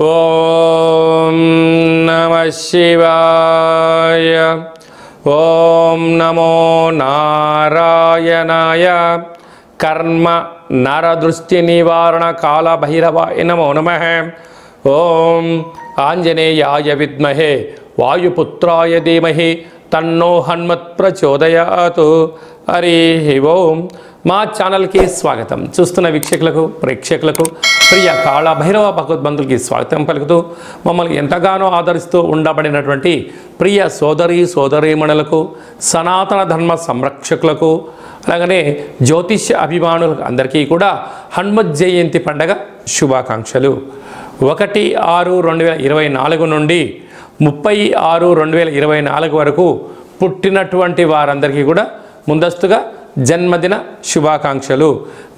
ఓం నమః శివాయ. ఓం నమో నారాయణాయ. కర్మ నరదృష్టి నివారణ కాల భైరవాయ నమో నమః. ఓం ఆంజనేయాయ విద్మహే వాయుపుత్రాయ ధీమహి తన్నో హనుమత్ ప్రచోదయాతు. హరి ఓం. మా ఛానల్కి స్వాగతం. చూస్తున్న వీక్షకులకు ప్రేక్షకులకు ప్రియ కాళ భైరవ భగవద్బంధులకి స్వాగతం పలుకుతూ మమ్మల్ని ఎంతగానో ఆదరిస్తూ ఉండబడినటువంటి ప్రియ సోదరీమణులకు, సనాతన ధర్మ సంరక్షకులకు, అలాగనే జ్యోతిష్య అభిమానులకు అందరికీ కూడా హనుమత్ జయంతి పండగ శుభాకాంక్షలు. 1/6/2024 నుండి 30/6/2024 వరకు పుట్టినటువంటి వారందరికీ కూడా ముందస్తుగా జన్మదిన శుభాకాంక్షలు.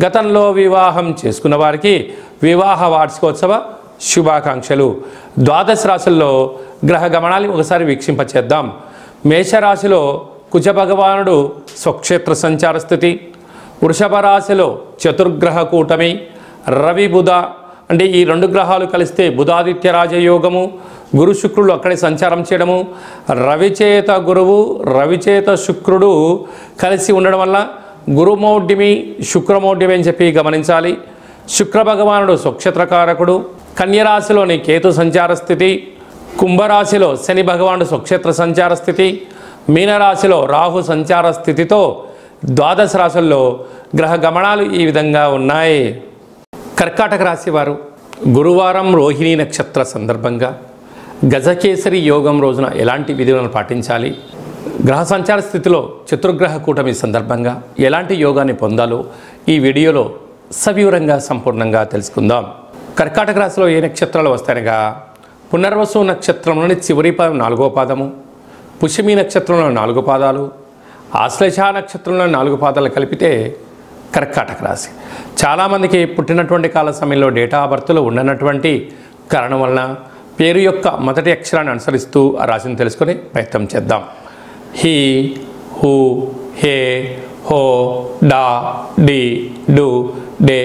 గతంలో వివాహం చేసుకున్న వారికి వివాహ వార్షికోత్సవ శుభాకాంక్షలు. ద్వాదశ రాశుల్లో గ్రహ గమనాలు ఒకసారి వీక్షింపచేద్దాం. మేషరాశిలో కుజ భగవానుడు స్వక్షేత్ర సంచార స్థితి. వృషభ రాశిలో చతుర్గ్రహ కూటమి రవి బుధ, అంటే ఈ రెండు గ్రహాలు కలిస్తే బుధాదిత్య రాజయోగము. గురు శుక్రుడు అక్కడే సంచారం చేయడము, రవిచేత గురువు రవిచేత శుక్రుడు కలిసి ఉండడం వల్ల గురుమౌఢ్యమి శుక్రమౌఢ్యమి అని చెప్పి గమనించాలి. శుక్ర భగవానుడు స్వక్షేత్రకారకుడు. కన్యరాశిలోని కేతు సంచార స్థితి. కుంభరాశిలో శని భగవానుడు స్వక్షేత్ర సంచార స్థితి. మీనరాశిలో రాహు సంచార స్థితితో ద్వాదశ రాశుల్లో గ్రహ గమనాలు ఈ విధంగా ఉన్నాయి. కర్కాటక రాశి వారు గురువారం రోహిణీ నక్షత్ర సందర్భంగా గజకేసరి యోగం రోజున ఎలాంటి విధులను పాటించాలి, గ్రహ సంచార స్థితిలో చతుర్గ్రహ కూటమి సందర్భంగా ఎలాంటి యోగాన్ని పొందాలో ఈ వీడియోలో సవివరంగా సంపూర్ణంగా తెలుసుకుందాం. కర్కాటక రాశిలో ఏ నక్షత్రాలు వస్తాయనగా పునర్వసు నక్షత్రంలోని చివరి పాదం 4వ పాదము, పుష్యమి నక్షత్రంలో 4 పాదాలు, ఆశ్లేష నక్షత్రంలో 4 పాదాలు కలిపితే కర్కాటక రాశి. చాలామందికి పుట్టినటువంటి కాల సమయంలో డేటా ఆఫ్ బర్త్లో ఉండనటువంటి కారణం వలన పేరు యొక్క మొదటి అక్షరాన్ని అనుసరిస్తూ ఆ రాశిని తెలుసుకొని ప్రయత్నం చేద్దాం. హీ, హూ, హే, హో, డా, డి, డు, డే,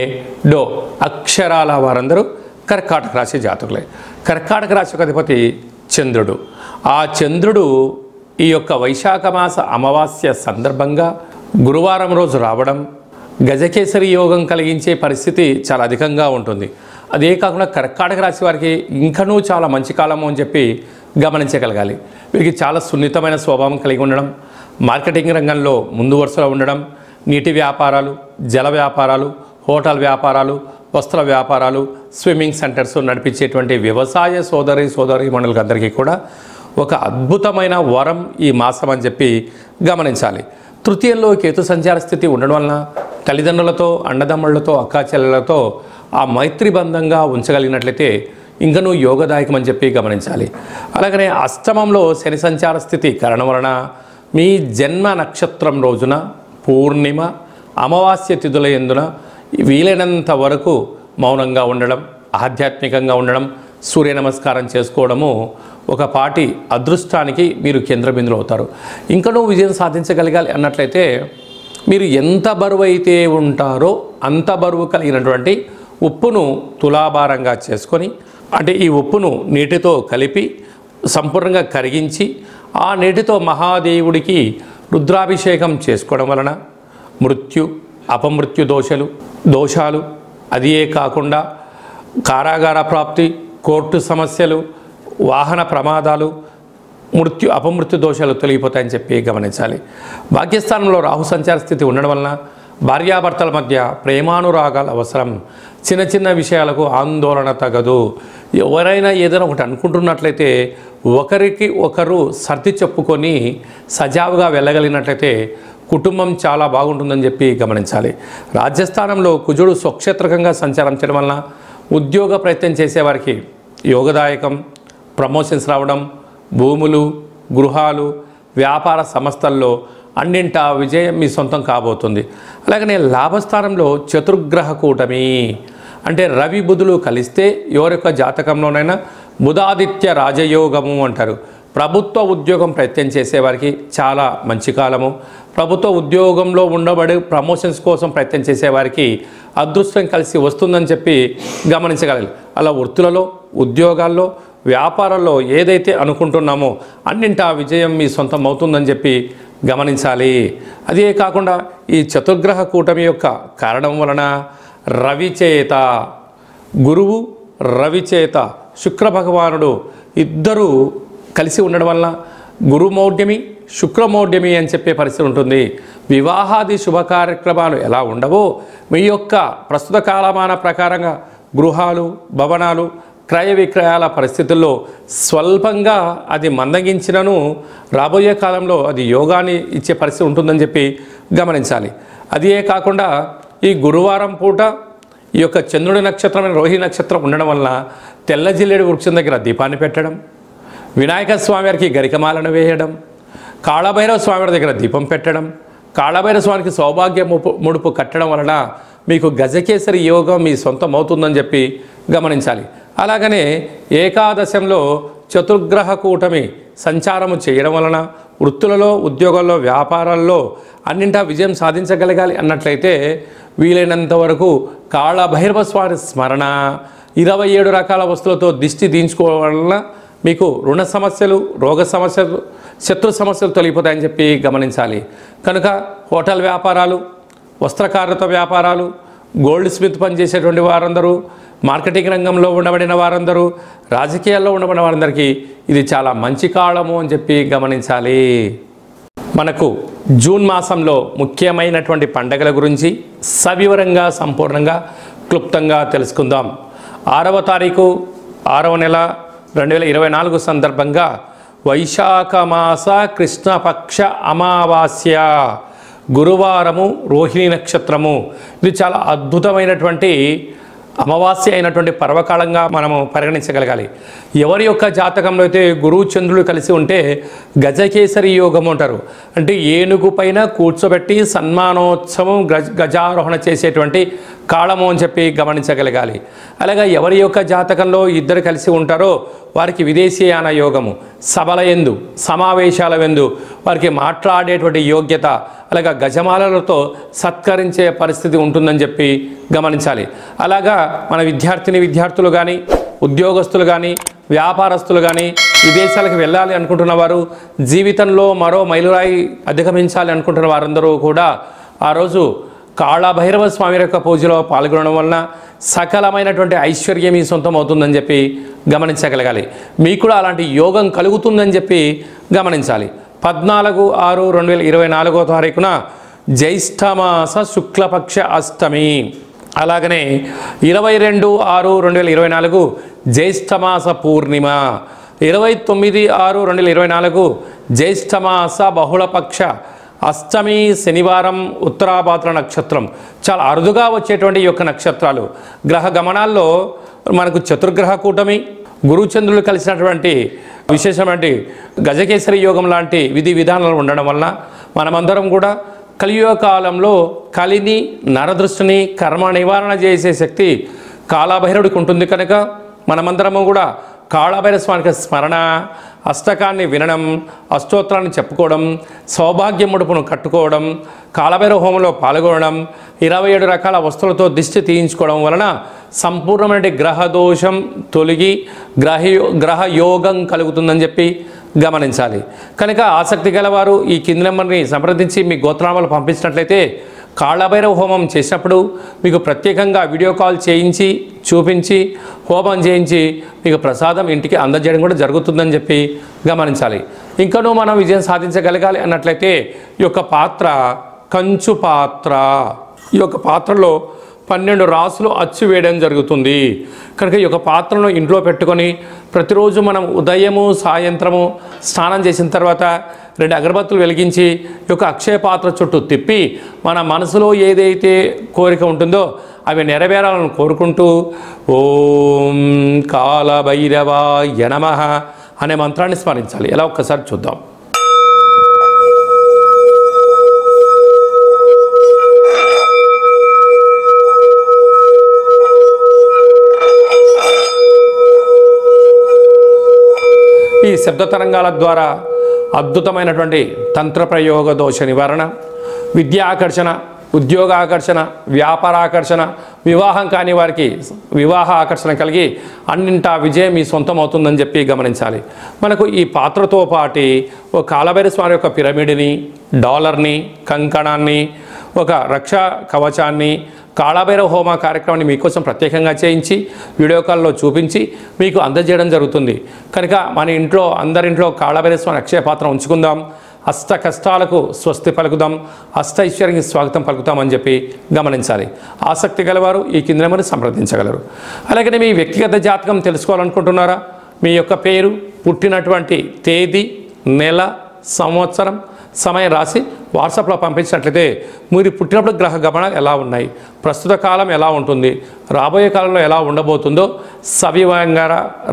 డో అక్షరాల వారందరూ కర్కాటక రాశి జాతకులే. కర్కాటక రాశి యొక్క అధిపతి చంద్రుడు. ఆ చంద్రుడు ఈ యొక్క వైశాఖ మాస అమావాస్య సందర్భంగా గురువారం రోజు రావడం గజకేసరి యోగం కలిగించే పరిస్థితి చాలా అధికంగా ఉంటుంది. అదే కాకుండా కర్కాటక రాశి వారికి ఇంకనూ చాలా మంచి కాలము అని చెప్పి గమనించగలగాలి. వీరికి చాలా సున్నితమైన స్వభావం కలిగి ఉండడం, మార్కెటింగ్ రంగంలో ముందు వరుసలో ఉండడం, నీటి వ్యాపారాలు, జల వ్యాపారాలు, హోటల్ వ్యాపారాలు, వస్త్ర వ్యాపారాలు, స్విమ్మింగ్ సెంటర్స్ నడిపించేటువంటి వ్యవసాయ సోదరీమణులకు అందరికీ కూడా ఒక అద్భుతమైన వరం ఈ మాసం అని చెప్పి గమనించాలి. తృతీయంలో కేతు సంచార స్థితి ఉండడం వలన తల్లిదండ్రులతో, అన్నదమ్ముళ్లతో, అక్కాచెల్లెలతో ఆ మైత్రి బంధంగా ఉంచగలిగినట్లయితే ఇంకనూ యోగదాయకం అని చెప్పి గమనించాలి. అలాగనే అష్టమంలో శని సంచార స్థితి కారణం వలన మీ జన్మ నక్షత్రం రోజున పూర్ణిమ, అమావాస్య తిథుల యందున వీలైనంత వరకు మౌనంగా ఉండడం, ఆధ్యాత్మికంగా ఉండడం, సూర్య నమస్కారం చేసుకోవడము ఒక పాటి అదృష్టానికి మీరు కేంద్రబిందులు అవుతారు. ఇంకనూ విజయం సాధించగలగాలి అన్నట్లయితే మీరు ఎంత బరువు అయితే ఉంటారో అంత బరువు కలిగినటువంటి ఉప్పును తులాభారంగా చేసుకొని, అంటే ఈ ఉప్పును నీటితో కలిపి సంపూర్ణంగా కరిగించి ఆ నీటితో మహాదేవుడికి రుద్రాభిషేకం చేసుకోవడం వలన మృత్యు, అపమృత్యు దోషాలు అదియే కాకుండా కారాగార ప్రాప్తి, కోర్టు సమస్యలు, వాహన ప్రమాదాలు, అపమృత్యు దోషాలు తొలగిపోతాయని చెప్పి గమనించాలి. భాగ్యస్థానంలో రాహు సంచార స్థితి ఉండడం వలన భార్యాభర్తల మధ్య ప్రేమానురాగాలు అవసరం. చిన్న చిన్న విషయాలకు ఆందోళన తగదు. ఎవరైనా ఏదైనా ఒకటి అనుకుంటున్నట్లయితే ఒకరికి ఒకరు సర్ది చెప్పుకొని సజావుగా వెళ్ళగలిగినట్లయితే కుటుంబం చాలా బాగుంటుందని చెప్పి గమనించాలి. రాజ్యస్థానంలో కుజుడు స్వక్షేత్రకంగా సంచారం చేయడం వలన ఉద్యోగ ప్రయత్నం చేసేవారికి యోగదాయకం. ప్రమోషన్స్ రావడం, భూములు, గృహాలు, వ్యాపార సంస్థల్లో అన్నింటా విజయం మీ సొంతం కాబోతుంది. అలాగనే లాభస్థానంలో చతుర్గ్రహ కూటమి, అంటే రవి బుధులు కలిస్తే ఎవరి యొక్క జాతకంలోనైనా బుధాదిత్య రాజయోగము అంటారు. ప్రభుత్వ ఉద్యోగం ప్రయత్నం చేసేవారికి చాలా మంచి కాలము. ప్రభుత్వ ఉద్యోగంలో ఉండబడి ప్రమోషన్స్ కోసం ప్రయత్నం చేసేవారికి అదృష్టం కలిసి వస్తుందని చెప్పి గమనించగలరు. అలా వృత్తులలో, ఉద్యోగాల్లో, వ్యాపారాల్లో ఏదైతే అనుకుంటున్నామో అన్నింటా విజయం మీ సొంతం అవుతుందని చెప్పి గమనించాలి. అదే కాకుండా ఈ చతుర్గ్రహ కూటమి యొక్క కారణం వలన రవిచేత, గురువు రవిచేత శుక్ర భగవానుడు ఇద్దరూ కలిసి ఉండడం వల్ల గురుమౌఢ్యమి, శుక్రమౌఢ్యమి అని చెప్పే పరిస్థితి ఉంటుంది. వివాహాది శుభ కార్యక్రమాలు ఎలా ఉండవో మీ యొక్క ప్రస్తుత కాలమాన ప్రకారంగా గృహాలు, భవనాలు, క్రయ విక్రయాల పరిస్థితుల్లో స్వల్పంగా అది మందగించినను రాబోయే కాలంలో అది యోగాన్ని ఇచ్చే పరిస్థితి ఉంటుందని చెప్పి గమనించాలి. అదే కాకుండా ఈ గురువారం పూట ఈ యొక్క చంద్రుడి నక్షత్రమైన రోహిణి నక్షత్రం ఉండడం వల్ల తెల్ల జిల్లేడు వృక్షం దగ్గర దీపాన్ని పెట్టడం, వినాయక స్వామి వారికి గరికమాలను వేయడం, కాళభైరవ స్వామి దగ్గర దీపం పెట్టడం, కాళభైరవ స్వామికి సౌభాగ్య ముడుపు కట్టడం వలన మీకు గజకేసరి యోగం మీ సొంతం అవుతుందని చెప్పి గమనించాలి. అలాగనే ఏకాదశంలో చతుర్గ్రహ కూటమి సంచారము చేయడం వలన వృత్తులలో, ఉద్యోగాల్లో, వ్యాపారాల్లో అన్నింటా విజయం సాధించగలగాలి అన్నట్లయితే వీలైనంత వరకు కాళభైరవ స్వామి స్మరణ, 27 రకాల వస్తువులతో దిష్టి దించుకోవడం వలన మీకు రుణ సమస్యలు, రోగ సమస్యలు, శత్రు సమస్యలు తొలగిపోతాయని చెప్పి గమనించాలి. కనుక హోటల్ వ్యాపారాలు, వస్త్రకారత వ్యాపారాలు, గోల్డ్ స్మిత్ పనిచేసేటువంటి వారందరూ, మార్కెటింగ్ రంగంలో ఉండబడిన వారందరూ, రాజకీయాల్లో ఉండబడిన వారందరికీ ఇది చాలా మంచి కాలము అని చెప్పి గమనించాలి. మనకు జూన్ మాసంలో ముఖ్యమైనటువంటి పండగల గురించి సవివరంగా, సంపూర్ణంగా, క్లుప్తంగా తెలుసుకుందాం. 6వ తారీఖు 6వ నెల 2024 సందర్భంగా వైశాఖ మాస కృష్ణపక్ష అమావాస్య, గురువారము, రోహిణి నక్షత్రము. ఇది చాలా అద్భుతమైనటువంటి అమావాస్య అయినటువంటి పర్వకాలంగా మనము పరిగణించగలగాలి. ఎవరి యొక్క జాతకంలో అయితే గురువు చంద్రుడు కలిసి ఉంటే గజకేసరి యోగం అంటారు. అంటే ఏనుగు పైన కూర్చోబెట్టి సన్మానోత్సవం, గజారోహణ చేసేటువంటి కాలము అని చెప్పి గమనించగలగాలి. అలాగే ఎవరి యొక్క జాతకంలో ఇద్దరు కలిసి ఉంటారో వారికి విదేశీయాన యోగము, సభల యందు, సమావేశాల యందు వారికి మాట్లాడేటువంటి యోగ్యత, అలాగా గజమాలలతో సత్కరించే పరిస్థితి ఉంటుందని చెప్పి గమనించాలి. అలాగా మన విద్యార్థులు కానీ, ఉద్యోగస్తులు కానీ, వ్యాపారస్తులు కానీ విదేశాలకు వెళ్ళాలి అనుకుంటున్న వారు, జీవితంలో మరో మైలురాయి అధిగమించాలి అనుకుంటున్న వారందరూ కూడా ఆ రోజు కాళభైరవ స్వామి యొక్క పూజలో పాల్గొనడం వలన సకలమైనటువంటి ఐశ్వర్యం మీ సొంతం అవుతుందని చెప్పి గమనించగలగాలి. మీకు కూడా అలాంటి యోగం కలుగుతుందని చెప్పి గమనించాలి. 14/6/2024 తారీఖున జ్యేష్ఠమాస శుక్లపక్ష అష్టమి, అలాగనే 22/6/2024 జ్యేష్ఠమాస పూర్ణిమ, 29/6/2024 జ్యేష్ఠమాస బహుళపక్ష అష్టమి శనివారం, ఉత్తరాభాద్ర నక్షత్రం. చాలా అరుదుగా వచ్చేటువంటి ఈ యొక్క నక్షత్రాలు. గ్రహ గమనాల్లో మనకు చతుర్గ్రహ కూటమి, గురుచంద్రులు కలిసినటువంటి విశేషమైన గజకేసరి యోగం లాంటి విధి విధానాలు ఉండడం వలన మనమందరం కూడా కలియుగ కాలంలో కలిని, నరదృష్టిని, కర్మ నివారణ చేసే శక్తి కాళభైరవుడికి ఉంటుంది. కనుక మనమందరము కూడా కాళభైరవ స్వామికి స్మరణ, అష్టకాన్ని వినడం, అష్టోత్తరాన్ని చెప్పుకోవడం, సౌభాగ్య ముడుపును కట్టుకోవడం, కాళభైరవ హోమంలో పాల్గొనడం, 27 రకాల వస్తువులతో దిష్టి తీయించుకోవడం వలన సంపూర్ణమైన గ్రహ దోషం తొలగి గ్రహ యోగం కలుగుతుందని చెప్పి గమనించాలి. కనుక ఆసక్తి గలవారు ఈ కింది నెంబర్ని సంప్రదించి మీ గోత్రనామాలు పంపించినట్లయితే కాళభైరవ హోమం చేసినప్పుడు మీకు ప్రత్యేకంగా వీడియో కాల్ చేయించి చూపించి హోమం చేయించి మీకు ప్రసాదం ఇంటికి అందజేయడం కూడా జరుగుతుందని చెప్పి గమనించాలి. ఇంకనూ మనం విజయం సాధించగలగాలి అన్నట్లయితే ఈ యొక్క పాత్ర కంచు పాత్ర, ఈ యొక్క పాత్రలో 12 రాసులు అచ్చు వేయడం జరుగుతుంది. కనుక ఈ యొక్క పాత్రను ఇంట్లో పెట్టుకొని ప్రతిరోజు మనం ఉదయము, సాయంత్రము స్నానం చేసిన తర్వాత 2 అగరబత్తులు వెలిగించి ఈ యొక్క అక్షయ పాత్ర చుట్టూ తిప్పి మన మనసులో ఏదైతే కోరిక ఉంటుందో అవి నెరవేరాలని కోరుకుంటూ ఓం కాళభైరవాయ నమః అనే మంత్రాన్ని స్మరించాలి. ఎలా ఒక్కసారి చూద్దాం. ఈ శబ్ద తరంగాల ద్వారా అద్భుతమైనటువంటి తంత్ర ప్రయోగ దోష నివారణ, విద్యా ఆకర్షణ, ఉద్యోగ ఆకర్షణ, వ్యాపార ఆకర్షణ, వివాహం కాని వారికి వివాహ ఆకర్షణ కలిగి అన్నింటా విజయం మీ సొంతం అవుతుందని చెప్పి గమనించాలి. మనకు ఈ పాత్రతో పాటి ఒక కాలభైరవ స్వామి యొక్క పిరమిడ్ని, డాలర్ని, కంకణాన్ని, ఒక రక్షా కవచాన్ని, కాళభైరవ హోమ కార్యక్రమాన్ని మీకోసం ప్రత్యేకంగా చేయించి వీడియో కాల్లో చూపించి మీకు అందజేయడం జరుగుతుంది. కనుక మన ఇంట్లో అందరింట్లో కాళభైరవ స్వామి అక్షయ పాత్ర ఉంచుకుందాం. అష్ట కష్టాలకు స్వస్తి పలుకుదాం, అష్ట ఐశ్వర్యానికి స్వాగతం పలుకుతామని చెప్పి గమనించాలి. ఆసక్తి గలవారు ఈ కింద నెంబర్ని సంప్రదించగలరు. అలాగే మీ వ్యక్తిగత జాతకం తెలుసుకోవాలనుకుంటున్నారా? మీ యొక్క పేరు, పుట్టినటువంటి తేదీ, నెల, సంవత్సరం, సమయం రాసి వాట్సాప్లో పంపించినట్లయితే మీరు పుట్టినప్పుడు గ్రహ గమనాలు ఎలా ఉన్నాయి, ప్రస్తుత కాలం ఎలా ఉంటుంది, రాబోయే కాలంలో ఎలా ఉండబోతుందో సవివరంగా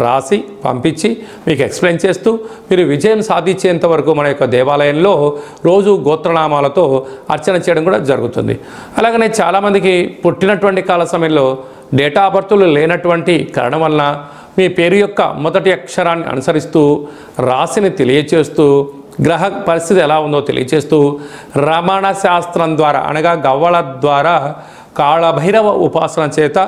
రాసి పంపించి మీకు ఎక్స్ప్లెయిన్ చేస్తూ మీరు విజయం సాధించేంత వరకు మన యొక్క దేవాలయంలో రోజు గోత్రనామాలతో అర్చన చేయడం కూడా జరుగుతుంది. అలాగనే చాలామందికి పుట్టినటువంటి కాల సమయంలో డేటా ఆఫ్ బర్త్లు లేనటువంటి కారణం వలన మీ పేరు యొక్క మొదటి అక్షరాన్ని అనుసరిస్తూ రాశిని తెలియచేస్తూ గ్రహ పరిస్థితి ఎలా ఉందో తెలియచేస్తూ రమణ శాస్త్రం ద్వారా అనగా గవ్వల ద్వారా కాళభైరవ ఉపాసన చేత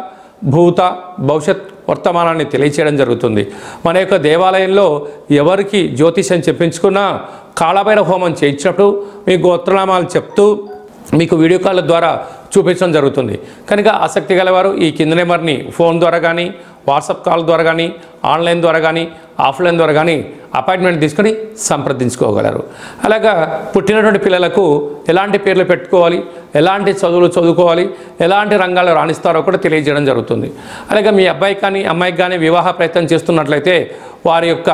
భూత భవిష్యత్ వర్తమానాన్ని తెలియచేయడం జరుగుతుంది. మన యొక్క దేవాలయంలో ఎవరికి జ్యోతిషం చెప్పించుకున్నా కాళభైరవ హోమం చేయించినప్పుడు మీ గోత్రనామాలు చెప్తూ మీకు వీడియో కాల్ ద్వారా చూపించడం జరుగుతుంది. కనుక ఆసక్తి గలవారు ఈ కింద నెంబర్ని ఫోన్ ద్వారా కానీ, వాట్సాప్ కాల్ ద్వారా కానీ, ఆన్లైన్ ద్వారా కానీ, ఆఫ్లైన్ ద్వారా కానీ అపాయింట్మెంట్ తీసుకొని సంప్రదించుకోగలరు. అలాగా పుట్టినటువంటి పిల్లలకు ఎలాంటి పేర్లు పెట్టుకోవాలి, ఎలాంటి చదువులు చదువుకోవాలి, ఎలాంటి రంగాల్లో రాణిస్తారో కూడా తెలియజేయడం జరుగుతుంది. అలాగే మీ అబ్బాయి కానీ అమ్మాయికి కానీ వివాహ ప్రయత్నం చేస్తున్నట్లయితే వారి యొక్క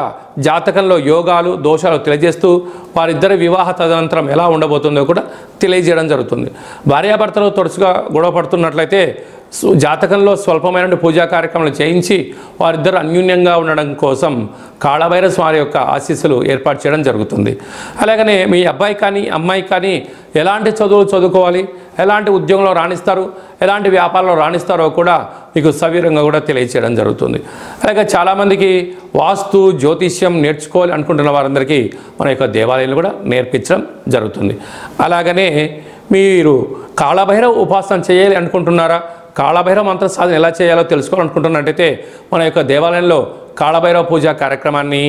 జాతకంలో యోగాలు దోషాలు తెలియజేస్తూ వారిద్దరి వివాహ తదనంతరం ఎలా ఉండబోతుందో కూడా తెలియజేయడం జరుగుతుంది. భార్యాభర్తలు తరచుగా గొడవ పడుతున్నట్లయితే జాతకంలో స్వల్పమైన పూజా కార్యక్రమాలు చేయించి వారిద్దరు అన్యూన్యంగా ఉండడం కోసం కాళభైరవ స్వామి యొక్క ఆశీస్సులు ఏర్పాటు చేయడం జరుగుతుంది. అలాగనే మీ అబ్బాయి కానీ అమ్మాయి కానీ ఎలాంటి చదువులు చదువుకోవాలి, ఎలాంటి ఉద్యోగంలో రాణిస్తారు, ఎలాంటి వ్యాపారంలో రాణిస్తారో కూడా మీకు సవివరంగా కూడా తెలియచేయడం జరుగుతుంది. అలాగే చాలామందికి వాస్తు జ్యోతిష్యం నేర్చుకోవాలి అనుకుంటున్న వారందరికీ మన యొక్క దేవాలయాలు కూడా నేర్పించడం జరుగుతుంది. అలాగనే మీరు కాళభైరవ ఉపాసన చేయాలి అనుకుంటున్నారా? కాళభైరవ మంత్ర సాధన ఎలా చేయాలో తెలుసుకోవాలనుకుంటున్నట్టయితే మన యొక్క దేవాలయంలో కాళభైరవ పూజా కార్యక్రమాన్ని,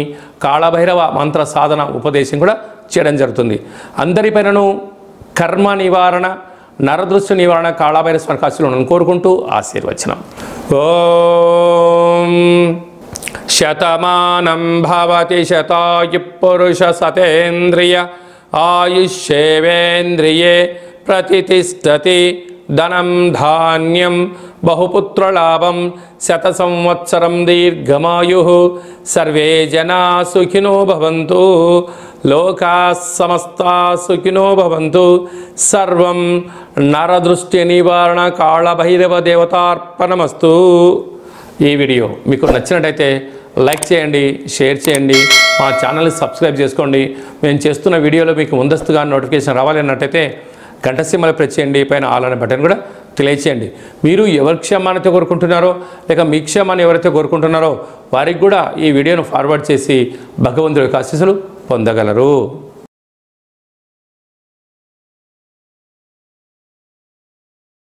కాళభైరవ మంత్ర సాధన ఉపదేశం కూడా చేయడం జరుగుతుంది. అందరిపైనను కర్మ నివారణ, నరదృష్టి నివారణ కాళభైరవ స్వామి ఆశీస్సులను కోరుకుంటూ ఆశీర్వచనం. ఓం శతమానం భవతి శతాయు పురుష సతేంద్రియ ఆయుష్యేవేంద్రియే ప్రతిష్టతి ధనం ధాన్యం బహుపుత్రలాభం శత సంవత్సరం దీర్ఘమాయు సర్వే జనా సుఖినో భవంతు లోకా సమస్తా సుఖినో భవంతు. సర్వం నరదృష్టి నివారణ కాళభైరవ దేవతార్పణమస్తు. ఈ వీడియో మీకు నచ్చినట్టయితే లైక్ చేయండి, షేర్ చేయండి, మా ఛానల్ని సబ్స్క్రైబ్ చేసుకోండి. మేము చేస్తున్న వీడియోలో మీకు ముందస్తుగా నోటిఫికేషన్ రావాలి అన్నట్టయితే గంట సింబల్ ప్రెస్ చేయండి, పైన ఆల్ అనే బటన్ కూడా తెలియచేయండి. మీరు ఎవరి క్షేమాన్ని కోరుకుంటున్నారో లేక మీ క్షేమాన్ని ఎవరైతే కోరుకుంటున్నారో వారికి కూడా ఈ వీడియోను ఫార్వర్డ్ చేసి భగవంతుడి యొక్క ఆశీస్సులు పొందగలరు.